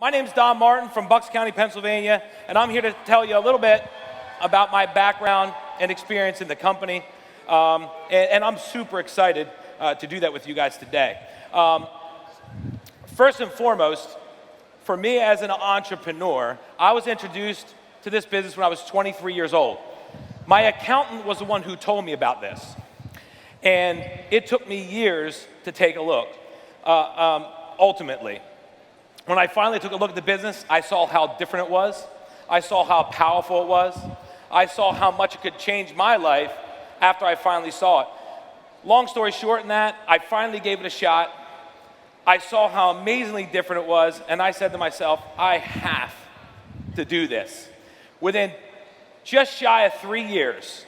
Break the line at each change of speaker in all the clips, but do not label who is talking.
My name's Don Martin from Bucks County, Pennsylvania, and I'm here to tell you a little bit about my background and experience in the company. And I'm super excited to do that with you guys today. First and foremost, for me as an entrepreneur, I was introduced to this business when I was 23 years old. My accountant was the one who told me about this. And it took me years to take a look, ultimately. When I finally took a look at the business, I saw how different it was. I saw how powerful it was. I saw how much it could change my life after I finally saw it. Long story short in that, I finally gave it a shot. I saw how amazingly different it was, and I said to myself, I have to do this. Within just shy of 3 years,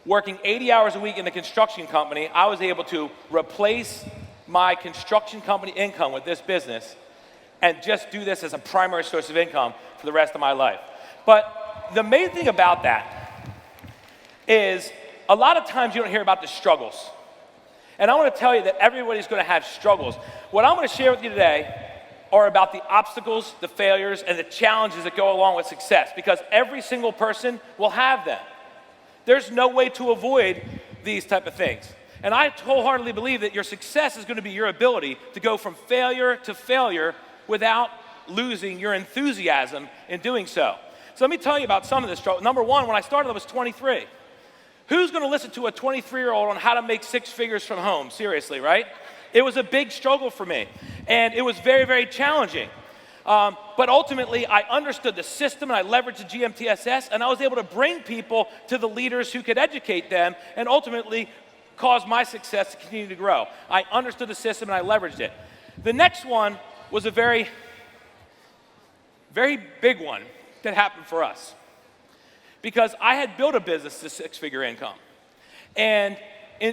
working 80 hours a week in the construction company, I was able to replace my construction company income with this business and just do this as a primary source of income for the rest of my life. But the main thing about that is a lot of times you don't hear about the struggles. And I want to tell you that everybody's going to have struggles. What I'm going to share with you today are about the obstacles, the failures, and the challenges that go along with success, because every single person will have them. There's no way to avoid these type of things. And I wholeheartedly believe that your success is going to be your ability to go from failure to failure without losing your enthusiasm in doing so. So let me tell you about some of this struggle. Number one, when I started, I was 23. Who's going to listen to a 23-year-old on how to make six figures from home? Seriously, right? It was a big struggle for me, and it was very, very challenging. But ultimately, I understood the system, and I leveraged the GMTSS, and I was able to bring people to the leaders who could educate them and ultimately cause my success to continue to grow. I understood the system, and I leveraged it. The next one was a very, very big one that happened for us, because I had built a business to six-figure income. And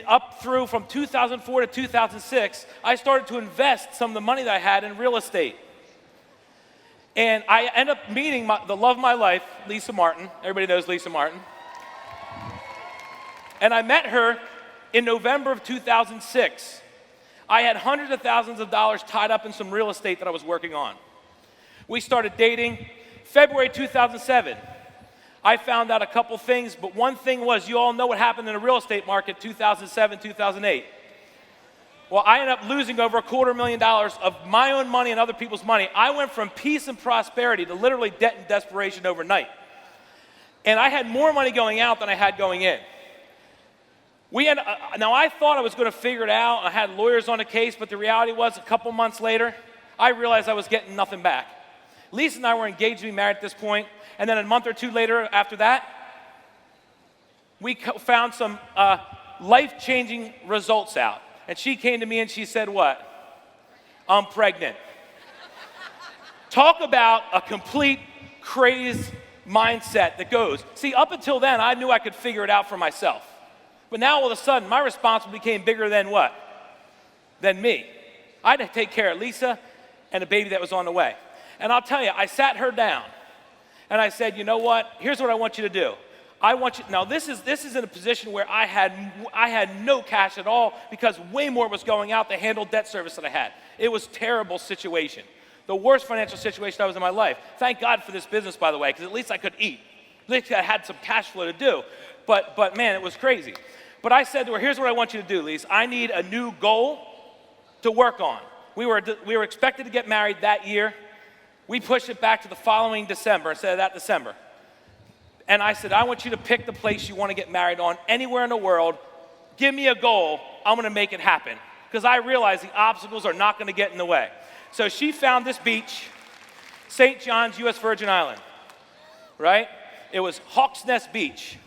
up through from 2004 to 2006, I started to invest some of the money that I had in real estate. And I ended up meeting the love of my life, Lisa Martin. Everybody knows Lisa Martin. And I met her in November of 2006. I had hundreds of thousands of dollars tied up in some real estate that I was working on. We started dating. February 2007, I found out a couple things, but one thing was, you all know what happened in the real estate market 2007, 2008. Well, I ended up losing over $250,000 of my own money and other people's money. I went from peace and prosperity to literally debt and desperation overnight. And I had more money going out than I had going in. Now, I thought I was going to figure it out. I had lawyers on the case, but the reality was a couple months later, I realized I was getting nothing back. Lisa and I were engaged to be married at this point, and then a month or two later after that, we found some life-changing results out. And she came to me and she said, what? I'm pregnant. Talk about a complete crazed mindset that goes. See, up until then, I knew I could figure it out for myself. But now all of a sudden, my responsibility became bigger than what? Than me. I had to take care of Lisa and the baby that was on the way. And I'll tell you, I sat her down and I said, you know what? Here's what I want you to do. I want you, now this is in a position where I had no cash at all, because way more was going out to handle debt service that I had. It was a terrible situation. The worst financial situation I was in my life. Thank God for this business, by the way, because at least I could eat. At least I had some cash flow to do. But man, it was crazy. But I said to her, here's what I want you to do, Lisa. I need a new goal to work on. We were expected to get married that year. We pushed it back to the following December instead of that December. And I said, I want you to pick the place you want to get married on anywhere in the world. Give me a goal. I'm going to make it happen. Because I realized the obstacles are not going to get in the way. So she found this beach, St. John's, U.S. Virgin Island, right? It was Hawks Nest Beach.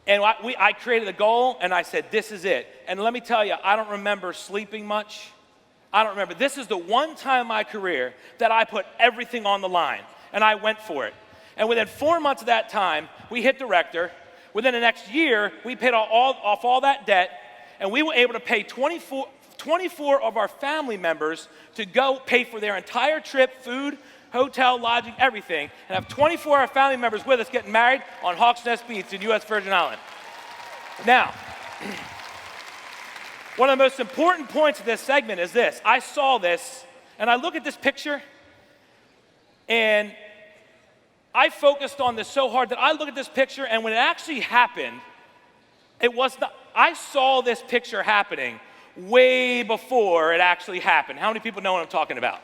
And I created a goal, and I said, this is it. And let me tell you, I don't remember sleeping much. I don't remember. This is the one time in my career that I put everything on the line, and I went for it. And within 4 months of that time, we hit director. Within the next year, we paid off all that debt, and we were able to pay 24 of our family members to go pay for their entire trip, food, hotel, lodging, everything, and have 24 of our family members with us getting married on Hawks Nest Beach in U.S. Virgin Island. Now, one of the most important points of this segment is this. I saw this, and I look at this picture, And I focused on this so hard that I look at this picture, and when it actually happened, it was not, I saw this picture happening way before it actually happened. How many people know what I'm talking about?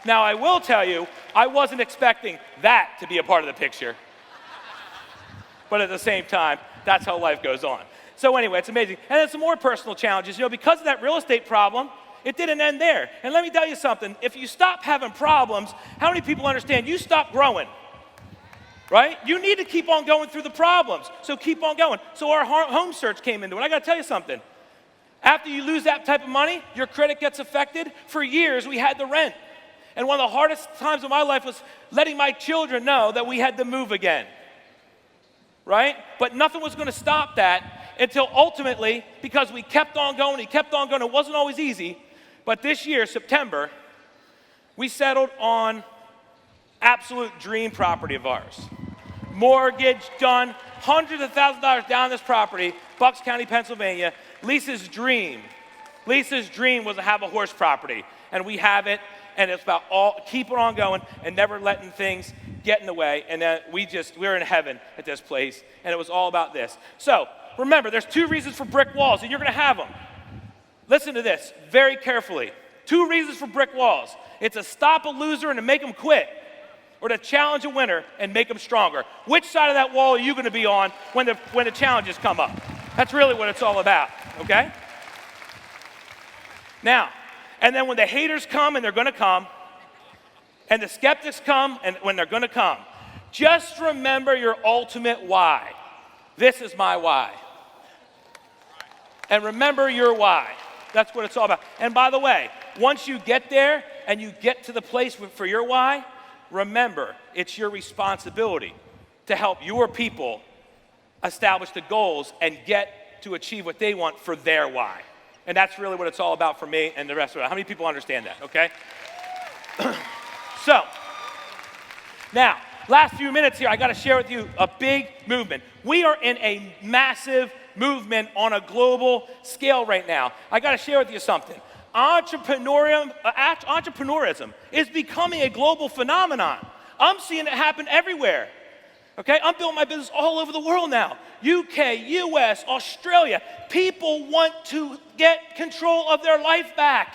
Now, I will tell you, I wasn't expecting that to be a part of the picture. But at the same time, that's how life goes on. So anyway, it's amazing. And then some more personal challenges. Because of that real estate problem, it didn't end there. And let me tell you something. If you stop having problems, how many people understand you stop growing? Right? You need to keep on going through the problems. So keep on going. So our home search came into it. I got to tell you something. After you lose that type of money, your credit gets affected. For years, we had to rent. And one of the hardest times of my life was letting my children know that we had to move again. Right? But nothing was going to stop that until ultimately, because we kept on going, it wasn't always easy. But this year, September, we settled on absolute dream property of ours. Mortgage done, hundreds of thousands of dollars down this property, Bucks County, Pennsylvania. Lisa's dream was to have a horse property, and we have it, and it's about keeping on going and never letting things get in the way, and then we're in heaven at this place, and it was all about this. So, remember, there's 2 reasons for brick walls, and you're gonna have them. Listen to this very carefully. 2 reasons for brick walls. It's to stop a loser and to make them quit, or to challenge a winner and make them stronger. Which side of that wall are you gonna be on when the challenges come up? That's really what it's all about, okay? Now, and then when the haters come, and they're gonna come, and the skeptics come, and when they're gonna come, just remember your ultimate why. This is my why. And remember your why. That's what it's all about. And by the way, once you get there and you get to the place for your why, remember, it's your responsibility to help your people establish the goals and get to achieve what they want for their why. And that's really what it's all about for me and the rest of it. How many people understand that, okay? So, now, last few minutes here, I gotta share with you a big movement. We are in a massive movement on a global scale right now. I gotta share with you something. Entrepreneurism is becoming a global phenomenon. I'm seeing it happen everywhere. Okay, I'm building my business all over the world now. UK, US, Australia. People want to get control of their life back.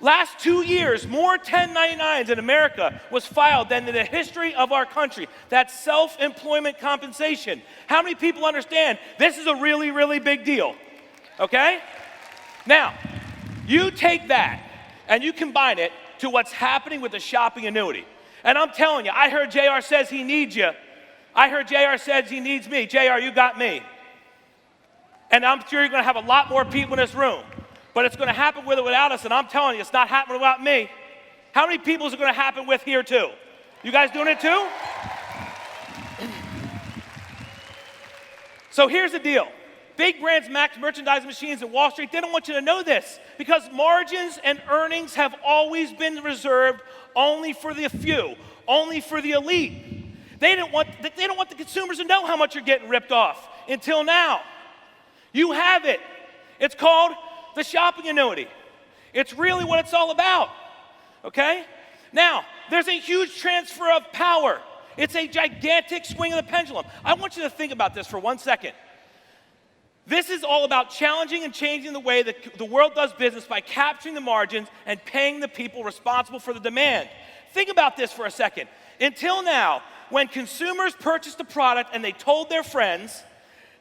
Last 2 years, more 1099s in America was filed than in the history of our country. That's self-employment compensation. How many people understand this is a really, really big deal? Okay? Now, you take that and you combine it to what's happening with the shopping annuity. And I'm telling you, I heard JR says he needs you. I heard JR says he needs me. JR, you got me. And I'm sure you're going to have a lot more people in this room. But it's going to happen with or without us, and I'm telling you, it's not happening without me. How many people is it going to happen with here too? You guys doing it too? So here's the deal. Big brands, max merchandising machines at Wall Street, they don't want you to know this because margins and earnings have always been reserved only for the few, only for the elite. They don't want the consumers to know how much you're getting ripped off until now. You have it. It's called the shopping annuity. It's really what it's all about, okay? Now, there's a huge transfer of power. It's a gigantic swing of the pendulum. I want you to think about this for 1 second. This is all about challenging and changing the way that the world does business by capturing the margins and paying the people responsible for the demand. Think about this for a second. Until now, when consumers purchased a product and they told their friends,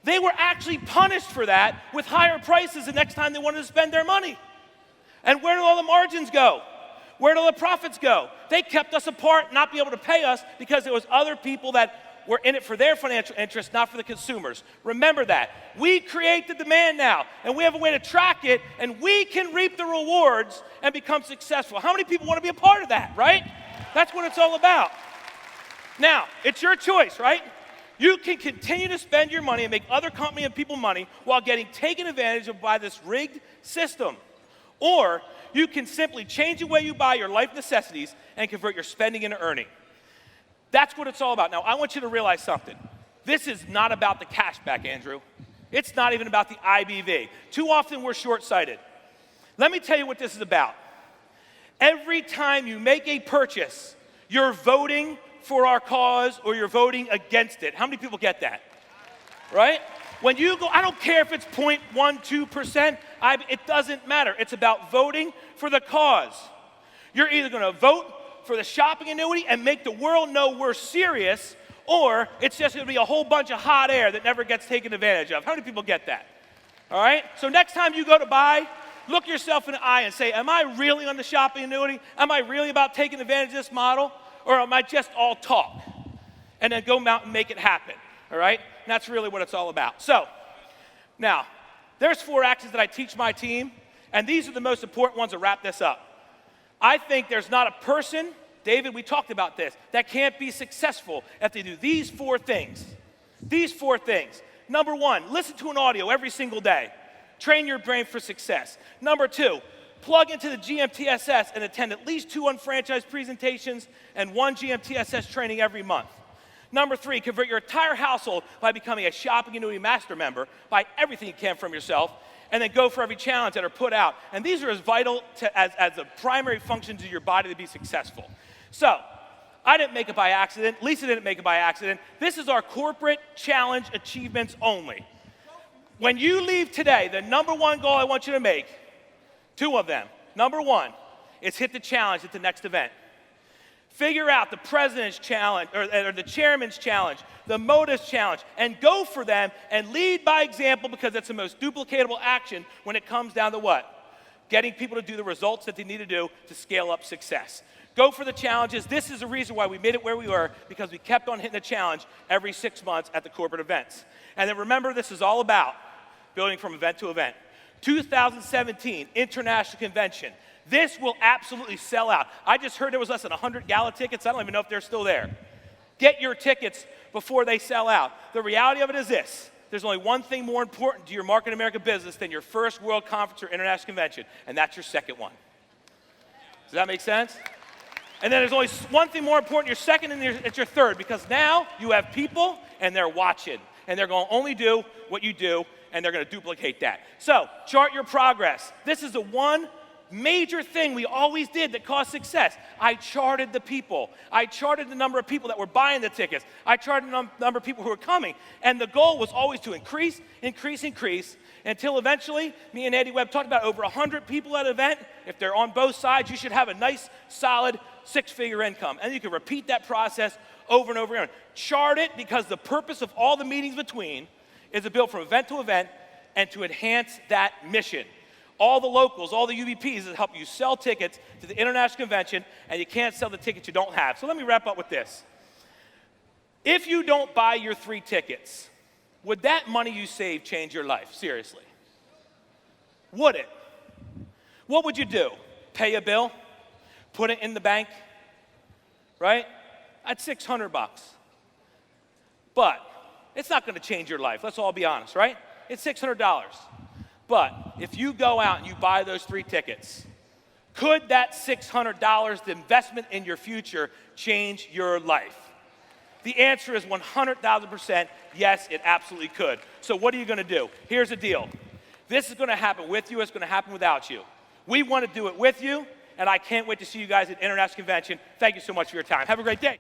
they were actually punished for that with higher prices the next time they wanted to spend their money. And where did all the margins go? Where did all the profits go? They kept us apart, not be able to pay us because there was other people that were in it for their financial interests, not for the consumers. Remember that. We create the demand now, and we have a way to track it, and we can reap the rewards and become successful. How many people want to be a part of that, right? That's what it's all about. Now, it's your choice, right? You can continue to spend your money and make other company and people money while getting taken advantage of by this rigged system. Or you can simply change the way you buy your life necessities and convert your spending into earning. That's what it's all about. Now, I want you to realize something. This is not about the cash back, Andrew. It's not even about the IBV. Too often we're short-sighted. Let me tell you what this is about. Every time you make a purchase, You're voting for our cause or you're voting against it. How many people get that? Right? When you go, I don't care if it's 0.12%, it doesn't matter. It's about voting for the cause. You're either gonna vote for the shopping annuity and make the world know we're serious, or it's just gonna be a whole bunch of hot air that never gets taken advantage of. How many people get that? All right? So next time you go to buy, look yourself in the eye and say, am I really on the shopping annuity? Am I really about taking advantage of this model? Or am I just all talk? And then go out and make it happen, all right? And that's really what it's all about. So, now, there's 4 actions that I teach my team, and these are the most important ones to wrap this up. I think there's not a person, David, we talked about this, that can't be successful if they do these 4 things. These 4 things. Number 1, listen to an audio every single day. Train your brain for success. Number 2, plug into the GMTSS and attend at least 2 unfranchised presentations and 1 GMTSS training every month. Number 3, convert your entire household by becoming a shopping annuity master member. Buy everything you can from yourself, and then go for every challenge that are put out. And these are as vital as the primary functions of your body to be successful. So, I didn't make it by accident. Lisa didn't make it by accident. This is our corporate challenge achievements only. When you leave today, the number 1 goal I want you to make, 2 of them. Number 1 is hit the challenge at the next event. Figure out the president's challenge, or the chairman's challenge, the motives challenge, and go for them and lead by example, because it's the most duplicatable action when it comes down to what? Getting people to do the results that they need to do to scale up success. Go for the challenges. This is the reason why we made it where we were, because we kept on hitting the challenge every 6 months at the corporate events. And then remember, this is all about building from event to event. 2017 International Convention. This will absolutely sell out. I just heard there was less than 100 gala tickets. I don't even know if they're still there. Get your tickets before they sell out. The reality of it is this. There's only one thing more important to your Market America business than your first World Conference or International Convention, and that's your second one. Does that make sense? And then there's only one thing more important, your second and it's your third, because now you have people and they're watching, and they're going to only do what you do, and they're going to duplicate that. So, chart your progress. This is the one major thing we always did that caused success. I charted the people. I charted the number of people that were buying the tickets. I charted the number of people who were coming. And the goal was always to increase, until eventually, me and Andy Webb talked about over 100 people at an event. If they're on both sides, you should have a nice, solid 6-figure income. And you can repeat that process over and over again. Chart it, because the purpose of all the meetings between is to build from event to event and to enhance that mission. All the locals, all the UVPs that help you sell tickets to the International Convention, and you can't sell the tickets you don't have. So let me wrap up with this. If you don't buy your 3 tickets, would that money you save change your life? Seriously. Would it? What would you do? Pay a bill? Put it in the bank? Right? That's $600. But it's not going to change your life. Let's all be honest, right? It's $600. But if you go out and you buy those 3 tickets, could that $600, the investment in your future, change your life? The answer is 100,000% yes, it absolutely could. So what are you going to do? Here's the deal. This is going to happen with you. It's going to happen without you. We want to do it with you, and I can't wait to see you guys at International Convention. Thank you so much for your time. Have a great day.